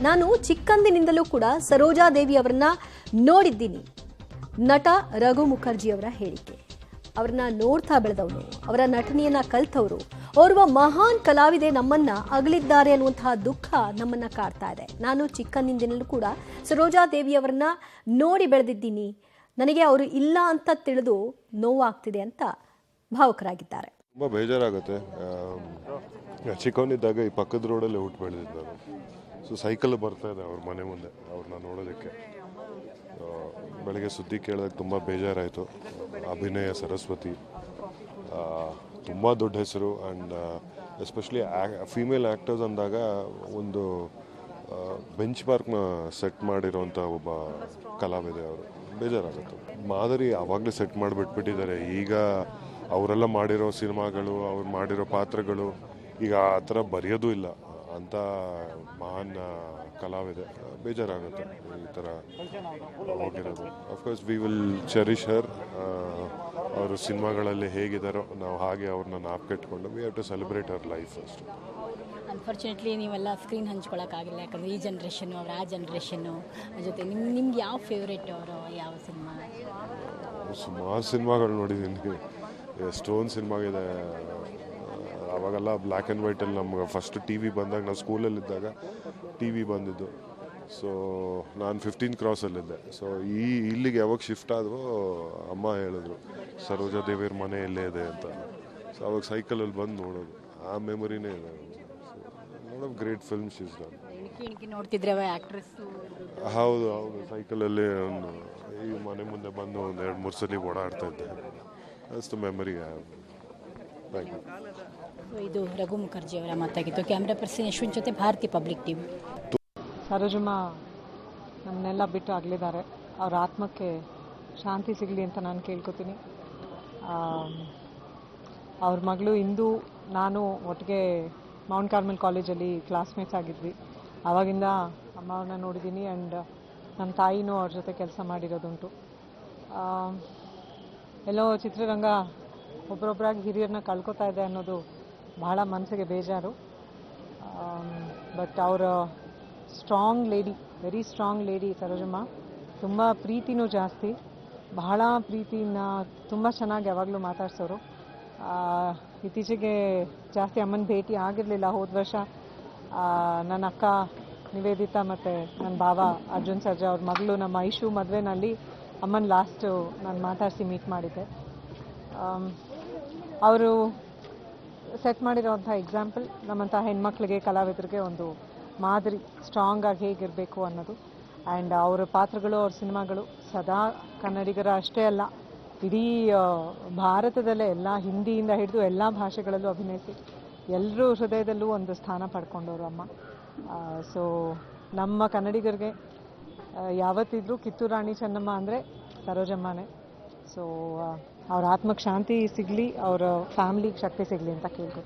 ನಾನು ಚಿಕ್ಕಂದಿನಿಂದಲೂ ಕೂಡ ಸರೋಜಾದೇವಿ ಅವರನ್ನ ನೋಡಿದ್ದೀನಿ. ನಟ ರಘು ಮುಖರ್ಜಿ ಅವರ ಹೇಳಿಕೆ, ಅವರನ್ನ ನೋಡ್ತಾ ಬೆಳೆದವನು, ಅವರ ನಟನೆಯನ್ನ ಕಲ್ತವರು, ಓರ್ವ ಮಹಾನ್ ಕಲಾವಿದೆ ನಮ್ಮನ್ನ ಅಗಲಿದ್ದಾರೆ ಅನ್ನುವಂತಹ ದುಃಖ ನಮ್ಮನ್ನ ಕಾಡ್ತಾ ಇದೆ. ನಾನು ಚಿಕ್ಕಂದಿನಿಂದಲೂ ಕೂಡ ಸರೋಜಾದೇವಿ ಅವರನ್ನ ನೋಡಿ ಬೆಳೆದಿದ್ದೀನಿ. ನನಗೆ ಅವರು ಇಲ್ಲ ಅಂತ ತಿಳಿದು ನೋವಾಗ್ತಿದೆ ಅಂತ ಭಾವುಕರಾಗಿದ್ದಾರೆ. ತುಂಬ ಬೇಜಾರಾಗುತ್ತೆ. ಚಿಕ್ಕವನಿದ್ದಾಗ ಈ ಪಕ್ಕದ ರೋಡಲ್ಲಿ ಹುಟ್ಟು ಬೆಳೆದಿದ್ದು ನಾನು. ಸೊ ಸೈಕಲ್ ಬರ್ತಾ ಇದೆ ಅವ್ರ ಮನೆ ಮುಂದೆ ಅವ್ರನ್ನ ನೋಡೋದಕ್ಕೆ. ಬೆಳಗ್ಗೆ ಸುದ್ದಿ ಕೇಳಿದಾಗ ತುಂಬ ಬೇಜಾರಾಯಿತು. ಅಭಿನಯ ಸರಸ್ವತಿ, ತುಂಬ ದೊಡ್ಡ ಹೆಸರು. ಆ್ಯಂಡ್ ಎಸ್ಪೆಷಲಿ ಫೀಮೇಲ್ ಆ್ಯಕ್ಟರ್ಸ್ ಅಂದಾಗ ಒಂದು ಬೆಂಚ್ ಮಾರ್ಕ್ನ ಸೆಟ್ ಮಾಡಿರೋಂಥ ಒಬ್ಬ ಕಲಾವಿದೆ ಅವರು. ಬೇಜಾರಾಗುತ್ತೆ. ಮಾದರಿ ಆವಾಗಲೇ ಸೆಟ್ ಮಾಡಿಬಿಟ್ಬಿಟ್ಟಿದ್ದಾರೆ. ಈಗ ಅವರೆಲ್ಲ ಮಾಡಿರೋ ಸಿನಿಮಾಗಳು, ಅವ್ರು ಮಾಡಿರೋ ಪಾತ್ರಗಳು ಈಗ ಆ ಥರ ಬರೆಯೋದು ಇಲ್ಲ. ಅಂಥ ಮಹಾನ್ ಕಲಾವಿದೆ. ಬೇಜಾರಾಗುತ್ತೆ ಈ ಥರ ಹೋಗಿರೋದು. Of course we will cherish her. ಅವರು ಸಿನಿಮಾಗಳಲ್ಲಿ ಹೇಗಿದ್ದಾರೋ ನಾವು ಹಾಗೆ ಅವ್ರನ್ನ ನಾಪ್ಕೆಟ್ಕೊಂಡು we have to celebrate our life ಅಷ್ಟು. ಅನ್ಫಾರ್ಚುನೇಟ್ಲಿ ನೀವೆಲ್ಲ ಸ್ಕ್ರೀನ್ ಹಂಚ್ಕೊಳ್ಳೋಕ್ಕಾಗಿಲ್ಲ, ಯಾಕಂದರೆ ಈ ಜನ್ರೇಷನ್ನು ಅವ್ರ ಆ ಜನ್ರೇಷನ್ನು ಜೊತೆ ನಿಮ್ಗೆ ಯಾವ ಫೇವ್ರೇಟ್ ಅವರು ಯಾವ ಸಿನಿಮಾ? ಸುಮಾರು ಸಿನಿಮಾಗಳು ನೋಡಿದ್ದೀನಿ. ಎಷ್ಟೊಂದು ಸಿನಿಮಾಗಿದೆ. ಅವಾಗೆಲ್ಲ ಬ್ಲ್ಯಾಕ್ ಆ್ಯಂಡ್ ವೈಟಲ್ಲಿ ನಮ್ಗೆ ಫಸ್ಟ್ ಟಿ ವಿ ಬಂದಾಗ ನಾವು ಸ್ಕೂಲಲ್ಲಿದ್ದಾಗ ಟಿ ವಿ ಬಂದಿದ್ದು. ಸೊ ನಾನು 15 ಕ್ರಾಸಲ್ಲಿದ್ದೆ. ಸೊ ಇಲ್ಲಿಗೆ ಯಾವಾಗ ಶಿಫ್ಟ್ ಆದವೋ ಅಮ್ಮ ಹೇಳಿದ್ರು ಸರೋಜಾದೇವಿಯವ್ರ ಮನೆ ಎಲ್ಲೇ ಇದೆ ಅಂತ. ಸೊ ಅವಾಗ ಸೈಕಲಲ್ಲಿ ಬಂದು ನೋಡೋದು ಆ ಮೆಮೊರಿನೇ ಇದೆ. ನೋಡೋ ಗ್ರೇಟ್ ಫಿಲ್ಮ್ಸ್ ಇಸ್ ಡನ್. ನೋಡ್ತಿದ್ರೆ ಆ್ಯಕ್ಟ್ರೆಸ್ಸು. ಹೌದು ಹೌದು, ಸೈಕಲಲ್ಲಿ ಒಂದು ಈ ಮನೆ ಮುಂದೆ ಬಂದು ಒಂದು 2-3 ಸಲ ಓಡಾಡ್ತಾ ಇದ್ದೆ. ಅಷ್ಟು ಮೆಮೊರಿ. Thank you. ಇದು ರಘು ಮುಖರ್ಜಿ ಅವರ ಮಾತಾಗಿತ್ತು. ಕ್ಯಾಮ್ರಾ ಪರ್ಸನ್ ಯಶವಂತ್ ಜೊತೆ ಭಾರತಿ ಪಬ್ಲಿಕ್ ಟಿವಿ. ಸರೋಜಮ್ಮ ನಮ್ಮನ್ನೆಲ್ಲ ಬಿಟ್ಟು ಆಗಲಿದ್ದಾರೆ. ಅವ್ರ ಆತ್ಮಕ್ಕೆ ಶಾಂತಿ ಸಿಗಲಿ ಅಂತ ನಾನು ಕೇಳ್ಕೊತೀನಿ. ಅವ್ರ ಮಗಳು ಇಂದು ನಾನು ಒಟ್ಟಿಗೆ ಮೌಂಟ್ ಕಾರ್ಮೆಲ್ ಕಾಲೇಜಲ್ಲಿ ಕ್ಲಾಸ್ಮೇಟ್ಸ್ ಆಗಿದ್ವಿ. ಆವಾಗಿಂದ ಅಮ್ಮ ಅವ್ರನ್ನ ನೋಡಿದ್ದೀನಿ. ಆ್ಯಂಡ್ ನಮ್ಮ ತಾಯಿನೂ ಅವ್ರ ಜೊತೆ ಕೆಲಸ ಮಾಡಿರೋದುಂಟು. ಎಲ್ಲೋ ಚಿತ್ರರಂಗ ಒಬ್ಬರೊಬ್ಬರಾಗಿ ಹಿರಿಯರನ್ನ ಕಳ್ಕೊತಾ ಇದೆ ಅನ್ನೋದು ಬಹಳ ಮನಸ್ಸಿಗೆ ಬೇಜಾರು. ಬಟ್ ಅವರ strong lady, very strong lady Sarojamma. ತುಂಬ ಪ್ರೀತಿನೂ ಜಾಸ್ತಿ, ಬಹಳ ಪ್ರೀತಿನ ತುಂಬ ಚೆನ್ನಾಗಿ ಯಾವಾಗಲೂ ಮಾತಾಡ್ಸೋರು. ಇತ್ತೀಚೆಗೆ ಜಾಸ್ತಿ ಅಮ್ಮನ ಭೇಟಿ ಆಗಿರಲಿಲ್ಲ. ಹೋದ ವರ್ಷ ನನ್ನ ಅಕ್ಕ ನಿವೇದಿತಾ ಮತ್ತು ನನ್ನ ಭಾವ ಅರ್ಜುನ್ ಸರ್ಜಾ ಅವ್ರ ಮಗಳು ನಮ್ಮ ಐಶು ಮದುವೆನಲ್ಲಿ ಅಮ್ಮನ ಲಾಸ್ಟು ನಾನು ಮಾತಾಡಿಸಿ ಮೀಟ್ ಮಾಡಿದ್ದೆ. ಅವರು ಸೆಟ್ ಮಾಡಿರೋವಂಥ ಎಕ್ಸಾಂಪಲ್ ನಮ್ಮಂಥ ಹೆಣ್ಮಕ್ಳಿಗೆ, ಕಲಾವಿದರಿಗೆ ಒಂದು ಮಾದರಿ, ಸ್ಟ್ರಾಂಗಾಗಿ ಹೇಗಿರಬೇಕು ಅನ್ನೋದು. ಆ್ಯಂಡ್ ಅವರ ಪಾತ್ರಗಳು, ಅವ್ರ ಸಿನಿಮಾಗಳು ಸದಾ ಕನ್ನಡಿಗರ ಅಷ್ಟೇ ಅಲ್ಲ, ಇಡೀ ಭಾರತದಲ್ಲೇ ಎಲ್ಲ ಹಿಂದಿಯಿಂದ ಹಿಡಿದು ಎಲ್ಲ ಭಾಷೆಗಳಲ್ಲೂ ಅಭಿನಯಿಸಿ ಎಲ್ಲರೂ ಹೃದಯದಲ್ಲೂ ಒಂದು ಸ್ಥಾನ ಪಡ್ಕೊಂಡವರು ಅಮ್ಮ. ಸೊ ನಮ್ಮ ಕನ್ನಡಿಗರಿಗೆ ಯಾವತ್ತಿದ್ರೂ ಕಿತ್ತೂರು ರಾಣಿ ಚೆನ್ನಮ್ಮ ಅಂದರೆ ಸರೋಜಮ್ಮನೇ. ಸೊ ಅವ್ರ ಆತ್ಮಕ್ಕೆ ಶಾಂತಿ ಸಿಗಲಿ, ಅವರ ಫ್ಯಾಮ್ಲಿಗೆ ಶಕ್ತಿ ಸಿಗಲಿ ಅಂತ ಕೇಳ್ಬೋದು.